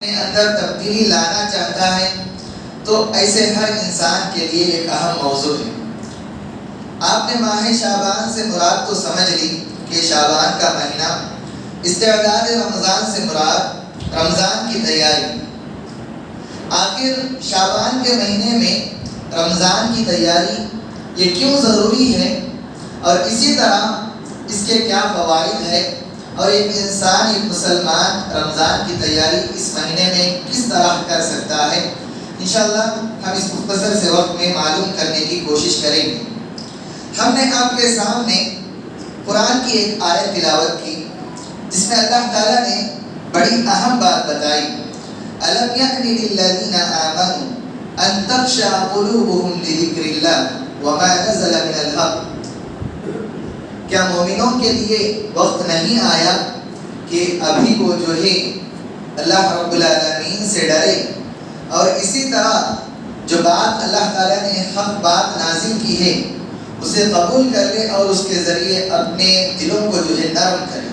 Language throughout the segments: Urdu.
اپنے اندر تبدیلی لانا چاہتا ہے تو ایسے ہر انسان کے لیے ایک اہم موضوع ہے۔ آپ نے ماہ شعبان سے مراد تو سمجھ لی کہ شعبان کا مہینہ، استعداد رمضان سے مراد رمضان کی تیاری۔ آخر شعبان کے مہینے میں رمضان کی تیاری یہ کیوں ضروری ہے، اور اسی طرح اس کے کیا فوائد ہے، اور ایک انسان، ایک مسلمان رمضان کی تیاری اس مہینے میں کس طرح کر سکتا ہے، انشاءاللہ ہم اس مختصر سے وقت میں معلوم کرنے کی کوشش کریں گے۔ ہم نے آپ کے سامنے قرآن کی ایک آیت تلاوت کی جس میں اللہ تعالیٰ نے بڑی اہم بات بتائی، أَلَمْ يَأْنِ لِلَّذِينَ آمَنُوا أَن تَخْشَعَ قُلُوبُهُمْ لِذِكْرِ اللَّهِ وَمَا نَزَلَ مِنَ الْحَقِّ۔ کیا مومنوں کے لیے وقت نہیں آیا کہ ابھی وہ جو ہے اللہ رب العالمین سے ڈرے، اور اسی طرح جو بات اللہ تعالیٰ نے حق بات نازل کی ہے اسے قبول کر لے اور اس کے ذریعے اپنے دلوں کو جو ہے نرم کرے۔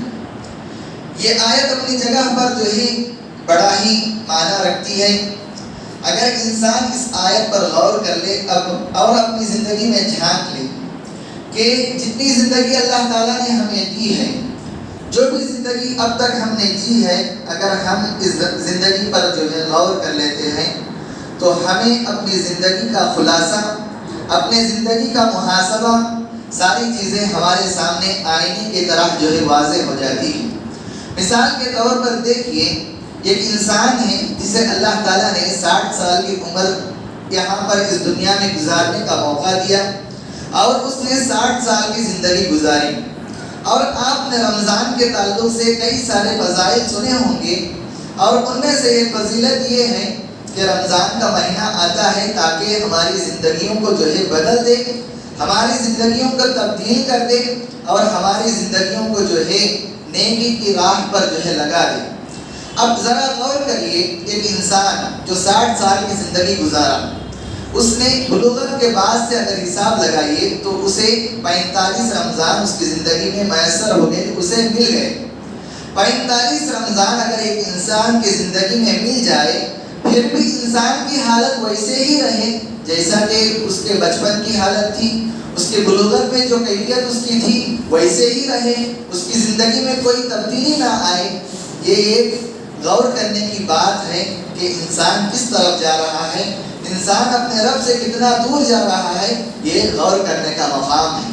یہ آیت اپنی جگہ پر جو ہے بڑا ہی معنی رکھتی ہے۔ اگر انسان اس آیت پر غور کر لے اور اپنی زندگی میں جھانک لے کہ جتنی زندگی اللہ تعالیٰ نے ہمیں دی ہے، جو بھی زندگی اب تک ہم نے جی ہے، اگر ہم اس زندگی پر جو ہے غور کر لیتے ہیں تو ہمیں اپنی زندگی کا خلاصہ، اپنے زندگی کا محاسبہ، ساری چیزیں ہمارے سامنے آئینے کی طرح جو ہے واضح ہو جاتی ہیں۔ مثال کے طور پر دیکھیے، ایک انسان ہے جسے اللہ تعالیٰ نے 60 سال کی عمر یہاں پر اس دنیا میں گزارنے کا موقع دیا، اور اس نے 60 سال کی زندگی گزاری، اور آپ نے رمضان کے تعلق سے کئی سارے فضائل سنے ہوں گے، اور ان میں سے ایک فضیلت یہ ہے کہ رمضان کا مہینہ آتا ہے تاکہ ہماری زندگیوں کو جو ہے بدل دے، ہماری زندگیوں کو تبدیل کر دے، اور ہماری زندگیوں کو جو ہے نیکی کی راہ پر جو ہے لگا دے۔ اب ذرا غور کریے، ایک انسان جو 60 سال کی زندگی گزارا، اس نے بلوغت کے بعد سے اگر حساب لگائیے تو اسے 45 رمضان اس کی زندگی میں میسر ہو گئے، اسے مل گئے۔ 45 رمضان اگر ایک انسان کی زندگی میں مل جائے، پھر بھی انسان کی حالت ویسے ہی رہے جیسا کہ اس کے بچپن کی حالت تھی، اس کے بلوغت میں جو کیفیت اس کی تھی ویسے ہی رہے، اس کی زندگی میں کوئی تبدیلی نہ آئے، یہ ایک غور کرنے کی بات ہے کہ انسان کس طرف جا رہا ہے، انسان اپنے رب سے کتنا دور جا رہا ہے، یہ غور کرنے کا مقام ہے۔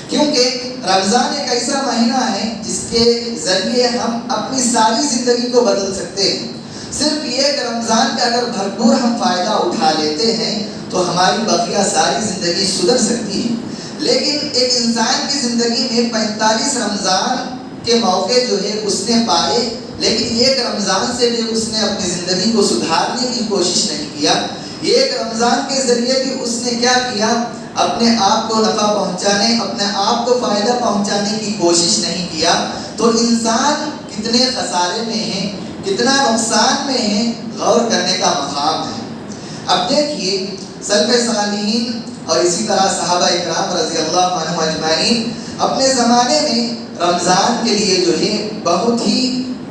کیونکہ رمضان ایک ایسا مہینہ ہے جس کے ذریعے ہم اپنی ساری زندگی کو بدل سکتے ہیں۔ صرف یہ کہ رمضان کا اگر بھرپور ہم فائدہ اٹھا لیتے ہیں تو ہماری بقیہ ساری زندگی سدھر سکتی ہے۔ لیکن ایک انسان کی زندگی میں 45 رمضان کے موقع جو ہے اس نے پائے، لیکن ایک رمضان سے بھی اس نے اپنی زندگی کو سدھارنے کی کوشش نہیں کیا۔ ایک رمضان کے ذریعے بھی اس نے کیا کیا، اپنے آپ کو نفع پہنچانے، اپنے آپ کو فائدہ پہنچانے کی کوشش نہیں کیا، تو انسان کتنے خسارے میں ہے، کتنا نقصان میں ہے، غور کرنے کا مقام ہے۔ اب دیکھیے، سلف صالحین اور اسی طرح صحابہ اکرام رضی اللہ عنہم اجمعین اپنے زمانے میں رمضان کے لیے جو ہے بہت ہی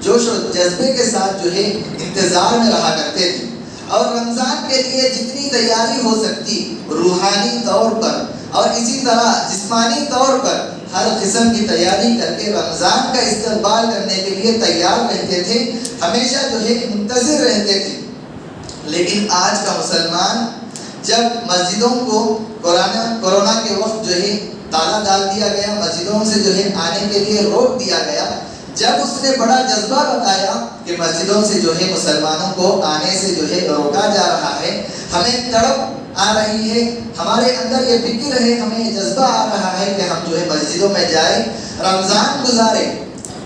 جوش و جذبے کے ساتھ جو ہے انتظار میں رہا کرتے تھے، اور رمضان کے لیے جتنی تیاری ہو سکتی روحانی طور پر اور اسی طرح جسمانی طور پر ہر قسم کی تیاری کر کے رمضان کا استقبال کرنے کے لیے تیار رہتے تھے، ہمیشہ جو ہے منتظر رہتے تھے۔ لیکن آج کا مسلمان جب مسجدوں کو کورونا کے وقت جو ہے تالا ڈال دیا گیا، مسجدوں سے جو ہے آنے کے لیے روک دیا گیا، جب اس نے بڑا جذبہ بتایا کہ مسجدوں سے جو ہے مسلمانوں کو آنے سے جو ہے روکا جا رہا ہے، ہمیں تڑپ آ رہی ہے، ہمارے اندر یہ فکر ہے، ہمیں یہ جذبہ آ رہا ہے کہ ہم جو ہے مسجدوں میں جائیں، رمضان گزارے۔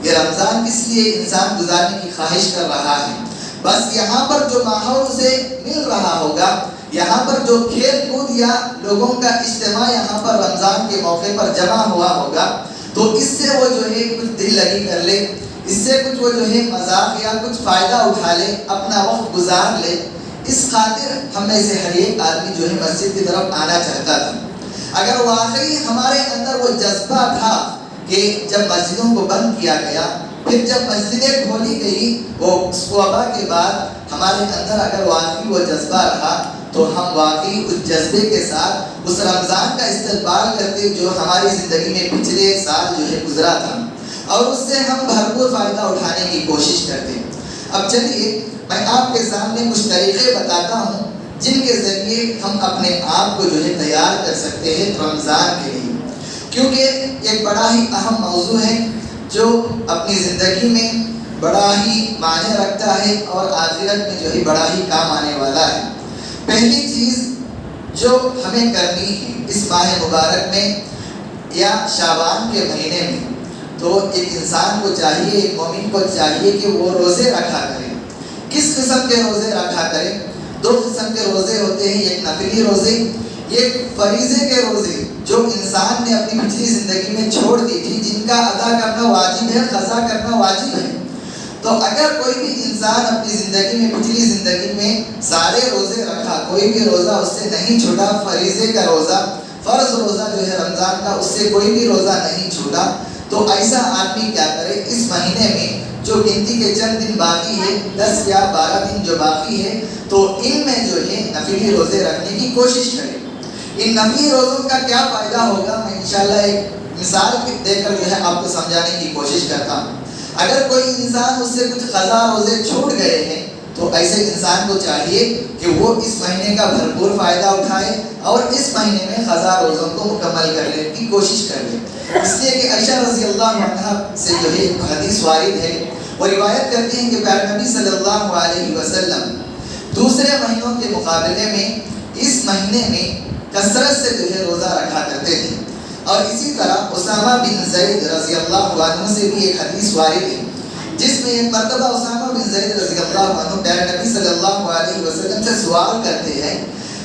یہ رمضان کس لیے انسان گزارنے کی خواہش کر رہا ہے؟ بس یہاں پر جو ماحول اسے مل رہا ہوگا، یہاں پر جو کھیل کود یا لوگوں کا اجتماع یہاں پر رمضان کے موقع پر جمع ہوا ہوگا، تو اس سے وہ جو ہے کچھ دل لگی کر لے، اس سے کچھ وہ جو ہے مذاق یا کچھ فائدہ اٹھا لے، اپنا وقت گزار لے۔ اس خاطر ہم میں سے ہر ایک آدمی جو ہے مسجد کی طرف آنا چاہتا تھا۔ اگر واقعی ہمارے اندر وہ جذبہ تھا کہ جب مسجدوں کو بند کیا گیا پھر جب مسجدیں کھولی گئی وہ وبا کے بعد ہمارے اندر اگر واقعی وہ جذبہ رہا تو ہم واقعی اس جذبے کے ساتھ اس رمضان کا استقبال کرتے جو ہماری زندگی میں پچھلے سال جو ہے گزرا تھا، اور اس سے ہم بھرپور فائدہ اٹھانے کی کوشش کرتے ہیں۔ اب چلیے میں آپ کے سامنے کچھ طریقے بتاتا ہوں جن کے ذریعے ہم اپنے آپ کو جو ہے تیار کر سکتے ہیں رمضان کے لیے، کیونکہ ایک بڑا ہی اہم موضوع ہے جو اپنی زندگی میں بڑا ہی معنی رکھتا ہے اور آخرت میں جو ہے بڑا ہی کام آنے والا ہے۔ پہلی چیز جو ہمیں کرنی ہے اس ماہ مبارک میں یا شعبان کے مہینے میں، تو ایک انسان کو چاہیے، ایک مومن کو چاہیے کہ وہ روزے رکھا کرے۔ کس قسم کے روزے رکھا کرے؟ دو قسم کے روزے ہوتے ہیں، ایک نفلی روزے، ایک فریضے کے روزے جو انسان نے اپنی پچھلی زندگی میں چھوڑ دی تھی، جن کا ادا کرنا واجب ہے، قضا کرنا واجب ہے۔ تو اگر کوئی بھی انسان اپنی زندگی میں پچھلی زندگی میں سارے روزے رکھا، کوئی بھی روزہ اس سے نہیں چھوٹا، فریضے کا روزہ، فرض روزہ جو ہے رمضان کا، اس سے کوئی بھی روزہ نہیں چھوٹا، تو ایسا آدمی کیا کرے، اس مہینے میں جو گنتی کے چند دن باقی ہے، 10 یا 12 دن جو باقی ہے، تو ان میں جو ہے نفلی روزے رکھنے کی کوشش کرے۔ ان نفلی روزوں کا کیا فائدہ ہوگا، میں انشاءاللہ ایک مثال دے کر جو ہے آپ کو سمجھانے کی کوشش کرتا ہوں۔ اگر کوئی انسان اس سے کچھ قضا روزے چھوٹ گئے ہیں تو ایسے انسان کو چاہیے کہ وہ اس مہینے کا بھرپور فائدہ اٹھائے اور اس مہینے میں قضا روزوں کو مکمل کرنے کی کوشش کر لے۔ اس لیے کہ عائشہ رضی اللہ عنہا سے جو ہے حدیث وارد ہے، وہ روایت کرتی ہیں کہ پیارے نبی صلی اللہ علیہ وسلم دوسرے مہینوں کے مقابلے میں اس مہینے میں کثرت سے جو ہے روزہ رکھا کرتے تھے۔ اور اسی طرح اسامہ بن زید رضی اللہ عنہ سے بھی ایک حدیث وارد ہے جس میں ایک مرتبہ اسامہ بن زید رضی اللہ عنہ پیارے نبی صلی اللہ علیہ وسلم سے سوال کرتے ہیں،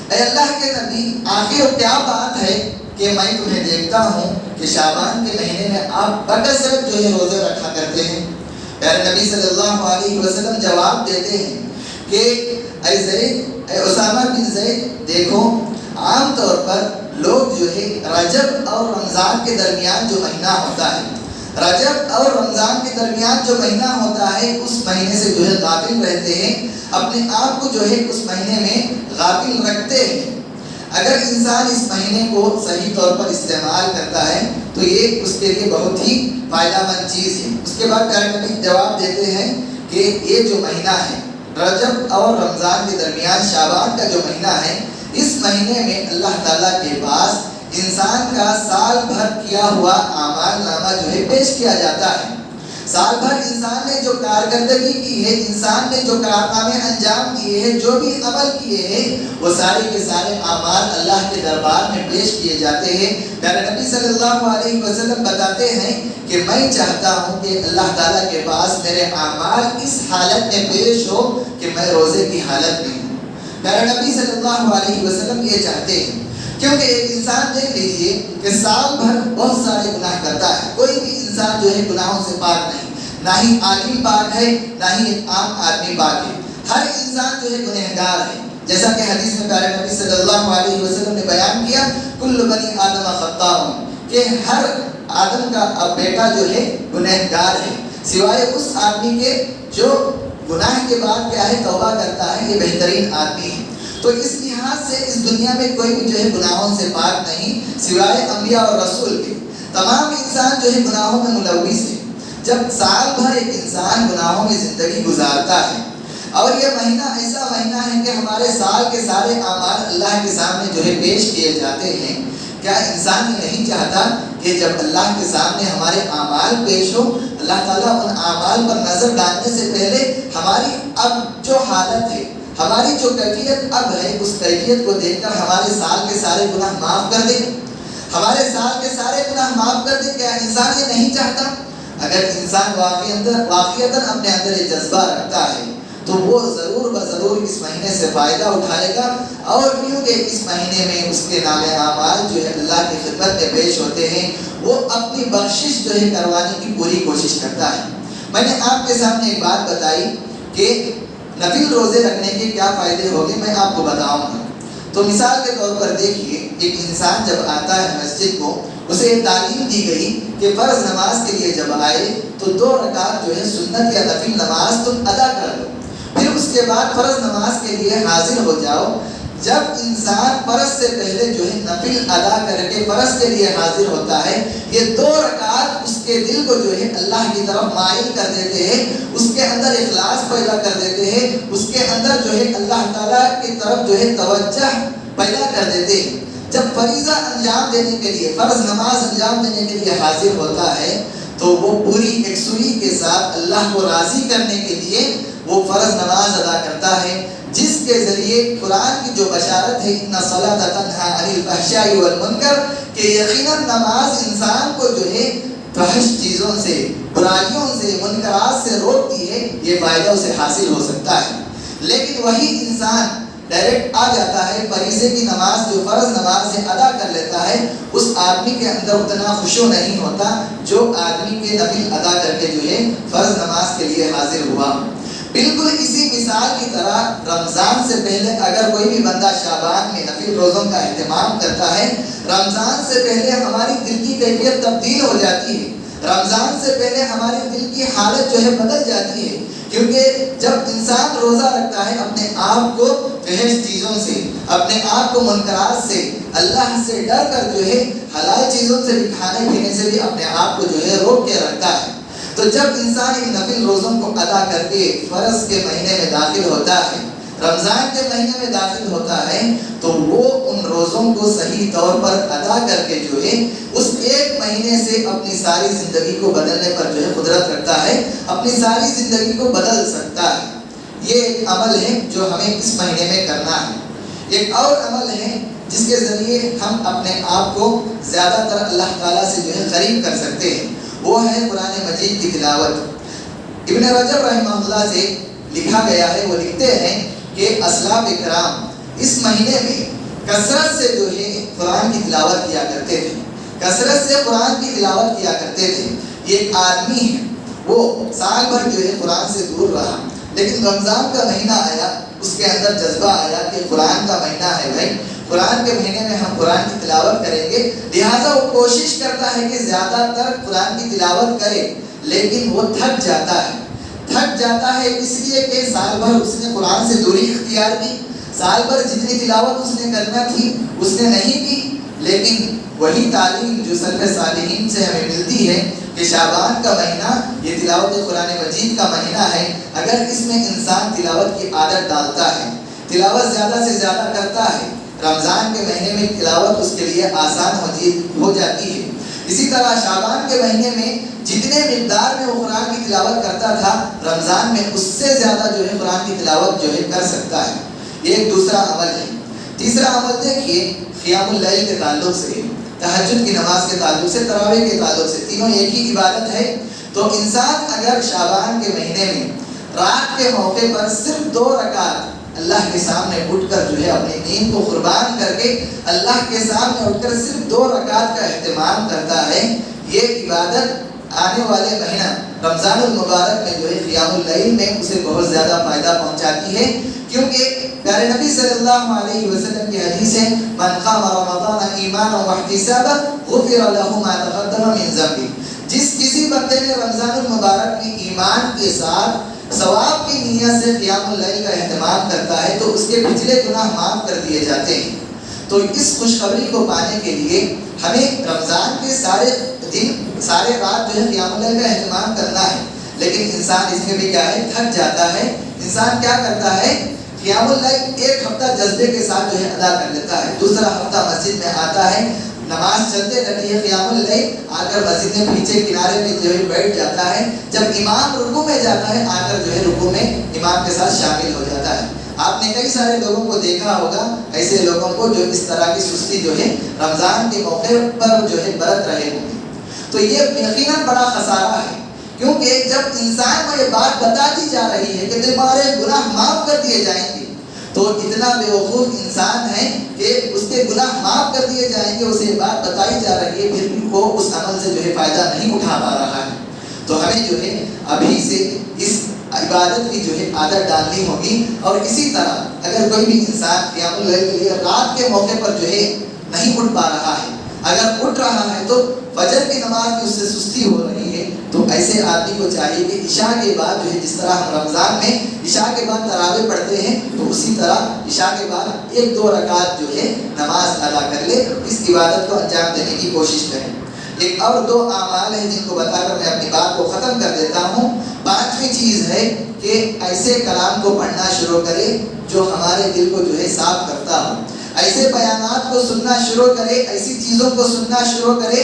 اے اللہ کے نبی، آخر کیا بات ہے کہ میں تمہیں دیکھتا ہوں کہ شعبان کے مہینے میں آپ بکثرت جو ہے روزے رکھا کرتے ہیں؟ پیارے نبی صلی اللہ علیہ وسلم جواب دیتے ہیں کہ اے اسامہ بن زید، دیکھو عام طور پر لوگ جو ہے رجب اور رمضان کے درمیان جو مہینہ ہوتا ہے، رجب اور رمضان کے درمیان جو مہینہ ہوتا ہے، اس مہینے سے جو ہے غافل رہتے ہیں، اپنے آپ کو جو ہے اس مہینے میں غافل رکھتے ہیں۔ اگر انسان اس مہینے کو صحیح طور پر استعمال کرتا ہے تو یہ اس کے لیے بہت ہی فائدہ مند چیز ہے۔ اس کے بعد پیارے نبی جواب دیتے ہیں کہ یہ جو مہینہ ہے رجب اور رمضان کے درمیان شعبان کا جو مہینہ ہے، اس مہینے میں اللہ تعالیٰ کے پاس انسان کا سال بھر کیا ہوا اعمال نامہ جو ہے پیش کیا جاتا ہے۔ سال بھر انسان نے جو کارکردگی کی ہے، انسان نے جو کارنامے انجام دیے ہیں، جو بھی عمل کیے ہیں، وہ سارے کے سارے اعمال اللہ کے دربار میں پیش کیے جاتے ہیں۔ پیارے نبی صلی اللہ علیہ وسلم بتاتے ہیں کہ میں چاہتا ہوں کہ اللہ تعالیٰ کے پاس میرے اعمال اس حالت میں پیش ہو کہ میں روزے کی حالت میں ہوں۔ پیارے نبی صلی اللہ علیہ وسلم یہ چاہتے ہیں، کیونکہ ایک انسان دیکھ لیجئے کہ سال بھر بہت سارے گناہ کرتا ہے، کوئی بھی انسان جو ہے گناہوں سے پاک نہیں، نہ ہی عالم پاک ہے، نہ ہی ایک عام آدمی پاک ہے، ہر انسان جو ہے گنہگار ہے۔ جیسا کہ حدیث میں پیارے نبی صلی اللہ علیہ وسلم نے بیان کیا، کل بنی آدم خطاء، کہ ہر آدم کا بیٹا جو ہے گنہگار ہے، سوائے اس آدمی کے جو گناہ کے بعد کیا ہے توبہ کرتا ہے، یہ بہترین آدمی ہے۔ تو اس لحاظ سے اس دنیا میں کوئی بھی جو ہے گناہوں سے پاک نہیں سوائے انبیاء اور رسول کے۔ تمام انسان جو ہے گناہوں میں ملوث ہے۔ جب سال بھر ایک انسان گناہوں میں زندگی گزارتا ہے اور یہ مہینہ ایسا مہینہ ہے کہ ہمارے سال کے سارے اعمال اللہ کے سامنے جو ہے پیش کیے جاتے ہیں، کیا انسان یہ نہیں چاہتا کہ جب اللہ کے سامنے ہمارے اعمال پیش ہو، اللہ تعالیٰ ان اعمال پر نظر ڈالنے سے پہلے ہماری اب جو حالت ہے، ہماری جو کیفیت اب ہے، اس کیفیت کو دیکھ کر ہمارے سال کے سارے گناہ معاف کر دے، ہمارے سال کے سارے گناہ معاف کر دے؟ کیا انسان یہ نہیں چاہتا؟ اگر انسان واقعیتاً اپنے اندر یہ جذبہ رکھتا ہے تو وہ ضرور بضرور اس مہینے سے فائدہ اٹھائے گا، اور کیونکہ اس مہینے میں اس کے نام اعمال جو ہے اللہ کی خدمت میں پیش ہوتے ہیں، وہ اپنی بخشش جو ہے کروانے کی پوری کوشش کرتا ہے۔ میں نے آپ کے سامنے ایک بات بتائی کہ نفل روزے رکھنے کے کیا فائدے ہوگے، میں آپ کو بتاؤں گا۔ تو مثال کے طور پر دیکھیے، ایک انسان جب آتا ہے مسجد کو اسے یہ تعلیم دی گئی کہ فرض نماز کے لیے جب آئے تو 2 رکعت جو ہے سنت یا نفل نماز تم ادا کر لو، پھر اس کے بعد فرض نماز کے لیے حاضر ہو جاؤ۔ جب انسان فرض سے پہلے جو ہے نفل ادا کر کے فرض کے لیے حاضر ہوتا ہے، یہ 2 رکعت اس کے دل کو جو ہے اللہ کی طرف مائل کر دیتے ہیں، اس کے اندر اخلاص پیدا کر دیتے ہیں، اس کے اندر جو ہے اللہ تعالیٰ کی طرف جو ہے توجہ پیدا کر دیتے ہیں۔ جب فریضہ انجام دینے کے لیے، فرض نماز انجام دینے کے لیے حاضر ہوتا ہے تو وہ پوری یکسوئی کے ساتھ اللہ کو راضی کرنے کے لیے وہ فرض نماز ادا کرتا ہے، جس کے ذریعے قرآن کی جو بشارت ہے ان الصلاۃ تنہی عن الفحشاء والمنکر، کہ یقیناً نماز انسان کو جو ہے فحش چیزوں سے، برائیوں سے، منکرات سے روکتی ہے، یہ فائدہ اسے حاصل ہو سکتا ہے۔ لیکن وہی انسان ڈائریکٹ آ جاتا ہے، فریضے کی نماز جو فرض نماز ہے ادا کر لیتا ہے، اس آدمی کے اندر اتنا خشوع نہیں ہوتا جو آدمی کے نفل ادا کر کے جو ہے فرض نماز کے لیے حاضر ہوا۔ بالکل اسی مثال کی طرح رمضان سے پہلے اگر کوئی بھی بندہ شعبان میں نفل روزوں کا اہتمام کرتا ہے، رمضان سے پہلے ہماری دل کی کیفیت تبدیل ہو جاتی ہے، رمضان سے پہلے ہمارے دل کی حالت جو ہے بدل جاتی ہے، کیونکہ جب انسان روزہ رکھتا ہے اپنے آپ کو فحش چیزوں سے، اپنے آپ کو منکرات سے، اللہ سے ڈر کر جو ہے حلال چیزوں سے بھی، کھانے پینے سے بھی اپنے آپ کو جو ہے روک کے رکھتا ہے۔ تو جب انسان ان نفل روزوں کو ادا کر کے فرض کے مہینے میں داخل ہوتا ہے، رمضان کے مہینے میں داخل ہوتا ہے، تو وہ ان روزوں کو صحیح طور پر ادا کر کے جو ہے اس 1 مہینے سے اپنی ساری زندگی کو بدلنے پر جو ہے قدرت رکھتا ہے، اپنی ساری زندگی کو بدل سکتا ہے۔ یہ ایک عمل ہے جو ہمیں اس مہینے میں کرنا ہے۔ ایک اور عمل ہے جس کے ذریعے ہم اپنے آپ کو زیادہ تر اللہ تعالیٰ سے جو ہے قریب کر سکتے ہیں، وہ ہے قرآن مجید کی تلاوت۔ ابن رجب رحمہ اللہ سے لکھا گیا ہے، وہ لکھتے ہیں کہ اسلاف کرام اس مہینے میں کثرت سے جو ہے قرآن کی تلاوت کیا کرتے تھے، کثرت سے قرآن کی تلاوت کیا کرتے تھے۔ یہ ایک آدمی ہے، وہ سال بھر جو ہے قرآن سے دور رہا، لیکن رمضان کا مہینہ آیا، اس کے اندر جذبہ آیا کہ قرآن کا مہینہ ہے بھائی، قرآن کے مہینے میں ہم قرآن کی تلاوت کریں گے، لہٰذا وہ کوشش کرتا ہے کہ زیادہ تر قرآن کی تلاوت کرے، لیکن وہ تھک جاتا ہے اس لیے کہ سال بھر اس نے قرآن سے دوری اختیار کی، سال بھر جتنی تلاوت اس نے کرنا تھی اس نے نہیں کی۔ لیکن وہی تعلیم جو سلف صالحین سے ہمیں ملتی ہے کہ شعبان کا مہینہ یہ تلاوت قرآن مجید کا مہینہ ہے، اگر اس میں انسان تلاوت کی عادت ڈالتا ہے، تلاوت زیادہ سے زیادہ کرتا ہے، رمضان کے مہینے میں تلاوت اس کے لیے آسان ہو جاتی ہے۔ اسی طرح شعبان کے مہینے میں جتنے مقدار میں وہ قرآن کی تلاوت کرتا تھا، رمضان میں اس سے زیادہ جو ہے قرآن کی تلاوت جو ہے کر سکتا ہے۔ یہ ایک دوسرا عمل ہے۔ تیسرا عمل دیکھیے قیام اللیل کے تعلق سے، تہجد کی نماز کے تعلق سے، تراویح کے تعلق سے، تینوں ایک ہی عبادت ہے۔ تو انسان اگر شعبان کے مہینے میں رات کے موقع پر صرف 2 رکعت اللہ کے سامنے اٹھ کر جو ہے اپنی نیند کو قربان کر کے اللہ کے سامنے اٹھ کر صرف 2 رکعت کا اہتمام کرتا ہے، یہ عبادت آنے والے مہینہ رمضان المبارک میں جو ہے قیام اللیل میں اسے بہت زیادہ فائدہ پہنچاتی ہے، کیونکہ پیارے نبی صلی اللہ علیہ وسلم کی حدیث ہے من قام رمضان ایمانا واحتسابا غفر له ما تقدم من ذنبه، جس کسی بندے نے رمضان المبارک میں ایمان کے ساتھ ثواب کی نیت سے قیام اللیل کا اہتمام کرتا ہے تو اس کے پچھلے گناہ معاف کر دیے جاتے ہیں۔ تو اس خوشخبری کو پانے کے لیے ہمیں رمضان کے سارے دن، سارے رات جو ہے قیام اللیل کا اہتمام کرنا ہے، لیکن انسان اس میں بھی کیا ہے، تھک جاتا ہے۔ انسان کیا کرتا ہے، قیام اللیل 1 ہفتہ جذبے کے ساتھ جو ہے ادا کر لیتا ہے، دوسرا ہفتہ مسجد میں آتا ہے، نماز چلتے رہتی ہے، قیام اللیل آ کر مسجد میں پیچھے کنارے میں جو ہے بیٹھ جاتا ہے، جب امام رکوع میں جاتا ہے آ کر جو ہے رکوع میں امام کے ساتھ شامل ہو جاتا ہے۔ آپ نے کئی سارے لوگوں کو دیکھا ہوگا، ایسے لوگوں کو جو اس طرح کی سستی جو ہے رمضان کے موقع پر جو ہے برت رہے ہوں گے، تو یہ یقیناً بڑا خسارہ ہے، کیونکہ جب انسان کو یہ بات بتا دی جا رہی ہے کہ تمہارے گناہ معاف کر دیے جائیں گے، تو اتنا بیوقوف انسان ہے کہ اس کے گناہ معاف کر دیے جائیں گے، اسے یہ بات بتائی جا رہی ہے، پھر بھی وہ اس عمل سے جو ہے فائدہ نہیں اٹھا پا رہا ہے۔ تو ہمیں جو ہے ابھی سے اس عبادت کی جو ہے عادت ڈالنی ہوگی، اور اسی طرح اگر کوئی بھی انسان قیام اللیل کے لیے رات کے موقع پر جو ہے نہیں اٹھ پا رہا ہے، اگر اٹھ رہا ہے تو فجر کی نماز میں اس سے سستی ہو رہی ہے، تو ایسے آدمی کو چاہیے کہ عشاء کے بعد جو ہے، جس طرح ہم رمضان میں عشاء کے بعد تراویح پڑھتے ہیں، تو اسی طرح عشاء کے بعد 1-2 رکعت جو ہے نماز ادا کر لے، اس عبادت کو انجام دینے کی کوشش کریں۔ ایک اور 2 اعمال ہیں جن کو بتا کر میں اپنی بات کو ختم کر دیتا ہوں۔ 5ویں چیز ہے کہ ایسے کلام کو پڑھنا شروع کرے جو ہمارے دل کو جو ہے صاف کرتا ہو، ایسے بیانات کو سننا شروع کرے، ایسی چیزوں کو سننا شروع کرے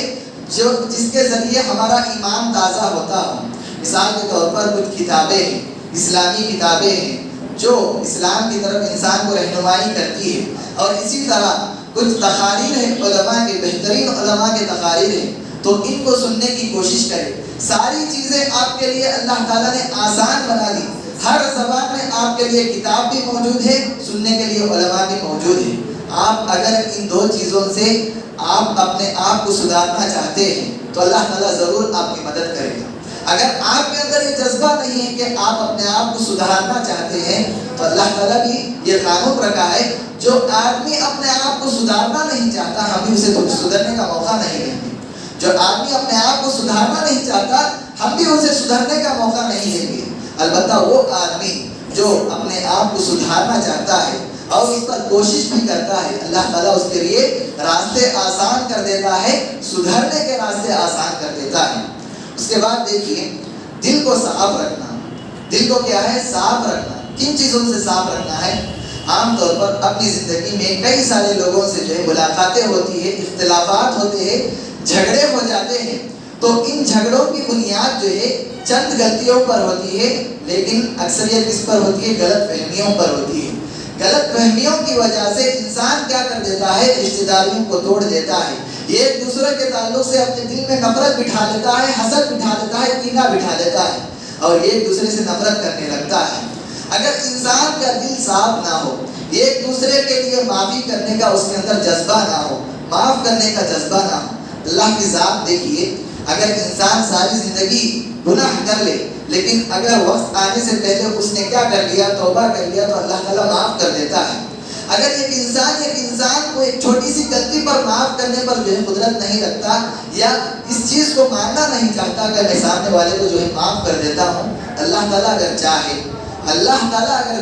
جو جس کے ذریعے ہمارا ایمان تازہ ہوتا ہو۔ مثال کے طور پر کچھ کتابیں ہیں، اسلامی کتابیں ہیں جو اسلام کی طرف انسان کو رہنمائی کرتی ہے، اور اسی طرح کچھ تقاریر ہیں علماء کے، بہترین علماء کے تقاریر ہیں، تو ان کو سننے کی کوشش کریں۔ ساری چیزیں آپ کے لیے اللہ تعالیٰ نے آسان بنا دی، ہر زبان میں آپ کے لیے کتاب بھی موجود ہے، سننے کے لیے علماء بھی موجود ہیں۔ آپ اگر ان 2 چیزوں سے آپ اپنے آپ کو سدھارنا چاہتے ہیں تو اللہ تعالیٰ ضرور آپ کی مدد کرے گا۔ اگر آپ کے اندر یہ جذبہ نہیں ہے کہ آپ اپنے آپ کو سدھارنا چاہتے ہیں تو اللہ تعالیٰ بھی یہ قانون رکھا ہے، جو آدمی اپنے آپ کو سدھارنا نہیں چاہتا ہم بھی اسے سدھرنے کا موقع نہیں دیں گے۔ جو آدمی اپنے آپ کو سدھارنا نہیں چاہتا ہم بھی اسے سدھرنے کا موقع نہیں دیں گے۔ البتہ وہ آدمی جو اپنے آپ کو سدھارنا چاہتا ہے اور اس پر کوشش بھی کرتا ہے، اللہ تعالیٰ اس کے لیے راستے آسان کر دیتا ہے، سدھرنے کے راستے آسان کر دیتا ہے۔ اس کے بعد دیکھیے، دل کو صاف رکھنا۔ دل کو کیا ہے؟ صاف رکھنا۔ کن چیزوں سے صاف رکھنا ہے؟ عام طور پر اپنی زندگی میں کئی سارے لوگوں سے جو ہے ملاقاتیں ہوتی ہیں، اختلافات ہوتے ہیں، جھگڑے ہو جاتے ہیں، تو ان جھگڑوں کی بنیاد جو ہے چند غلطیوں پر ہوتی ہے، لیکن اکثریت کس پر ہوتی ہے؟ غلط فہمیوں پر ہوتی ہے۔ غلط فہمیوں کی وجہ سے انسان کیا کر دیتا ہے؟ رشتہ داریوں کو توڑ دیتا ہے، ایک دوسرے کے تعلق سے اپنے دل میں نفرت بٹھا لیتا ہے، حسد بٹھا لیتا ہے، کینہ بٹھا لیتا ہے، اور ایک دوسرے سے نفرت کرنے لگتا ہے۔ اگر انسان کا دل صاف نہ ہو، ایک دوسرے کے لیے معافی کرنے کا اس کے اندر جذبہ نہ ہو، معاف کرنے کا جذبہ نہ ہو، اللہ کی ذات دیکھیے، اگر انسان ساری زندگی گناہ کر لے، لیکن اگر وقت آنے سے پہلے اس نے کیا کر لیا؟ توبہ کر لیا، تو اللہ تعالیٰ معاف کر دیتا ہے۔ اگر ایک انسان کو ایک چھوٹی سی غلطی پر معاف کرنے پر جو ہے قدرت نہیں رکھتا، یا اس چیز کو ماننا نہیں چاہتا کہ میں سامنے والے کو جو ہے معاف کر دیتا ہوں، اللہ تعالیٰ اگر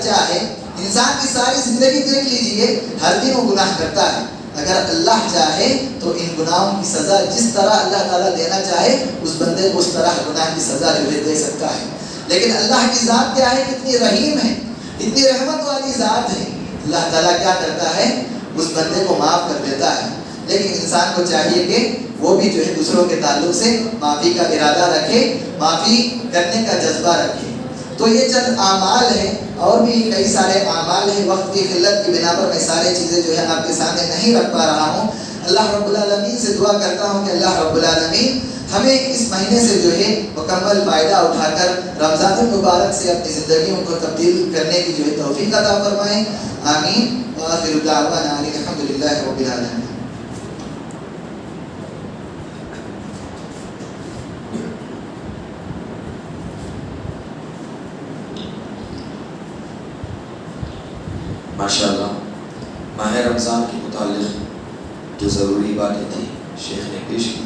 چاہے، انسان کی ساری زندگی دیکھ لیجئے، ہر دن وہ گناہ کرتا ہے، اگر اللہ چاہے تو ان گناہوں کی سزا جس طرح اللہ تعالیٰ دینا چاہے اس بندے کو اس طرح گناہ کی سزا جو ہے دے سکتا ہے۔ لیکن اللہ کی ذات کیا ہے؟ کتنی رحیم ہے، اتنی رحمت والی ذات ہے، اللہ تعالیٰ کیا کرتا ہے؟ اس بندے کو معاف کر دیتا ہے۔ لیکن انسان کو چاہیے کہ وہ بھی جو ہے دوسروں کے تعلق سے معافی کا ارادہ رکھے، معافی کرنے کا جذبہ رکھے۔ تو یہ چند اعمال ہیں، اور بھی کئی سارے اعمال ہیں، وقت کی قلت کی بنا پر میں سارے چیزیں جو ہے آپ کے سامنے نہیں رکھ پا رہا ہوں۔ اللہ رب العالمین سے دعا کرتا ہوں کہ اللہ رب العالمین ہمیں اس مہینے سے جو ہے مکمل فائدہ اٹھا کر رمضان المبارک سے اپنی زندگیوں کو تبدیل کرنے کی جو ہے توفیق عطا فرمائیں، آمین۔ وآخر دعوانا ان الحمد للہ رب العالمین۔ ماشاءاللہ، ماہ رمضان کے متعلق جو ضروری باتیں تھیں شیخ نے پیش کی،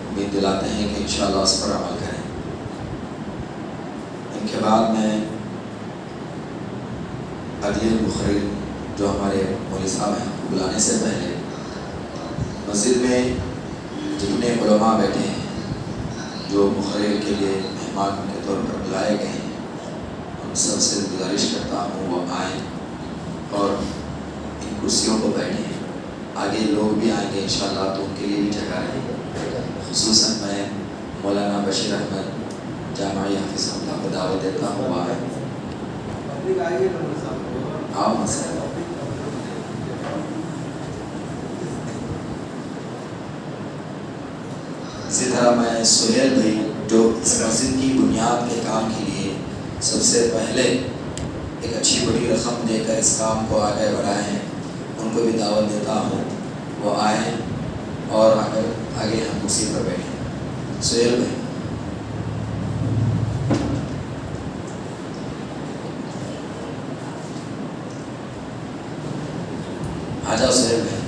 امید دلاتے ہیں کہ انشاءاللہ اس پر عمل کریں۔ ان کے بعد میں اگلے مقرر جو ہمارے مولوی صاحب ہیں بلانے سے پہلے مسجد میں جتنے علماء بیٹھے ہیں جو مقرر کے لیے مہمان کے طور پر بلائے گئے ہیں، ان سب سے گزارش کرتا ہوں وہ آئیں اور ان کرسیوں کو بیٹھیں۔ آگے لوگ بھی آئیں گے انشاءاللہ تو ان کے لیے بھی جگہ رہے گی۔ خصوصاً میں مولانا بشیر احمد جامعی حافظ اللہ کو دعوت دیتا ہوں، وہ آئیں۔ آؤ مسئلہ۔ اسی طرح میں سہیل بھائی جو اس مسجد کی بنیاد کے کام کے لیے سب سے پہلے ایک اچھی بڑی رقم دے کر اس کام کو آگے بڑھائے ہیں، ان کو بھی دعوت دیتا ہوں وہ آئیں اور آگے ہم کرسی پر بیٹھیں۔ سہیل بھائی آ جاؤ۔ سہیل بھائی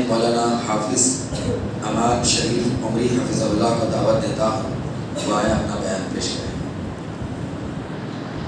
مولانا حافظ امان شریف عمری حفظہ اللہ کو دعوت دیتا ہوں، وہ آیا اپنا بیان پیش کریں۔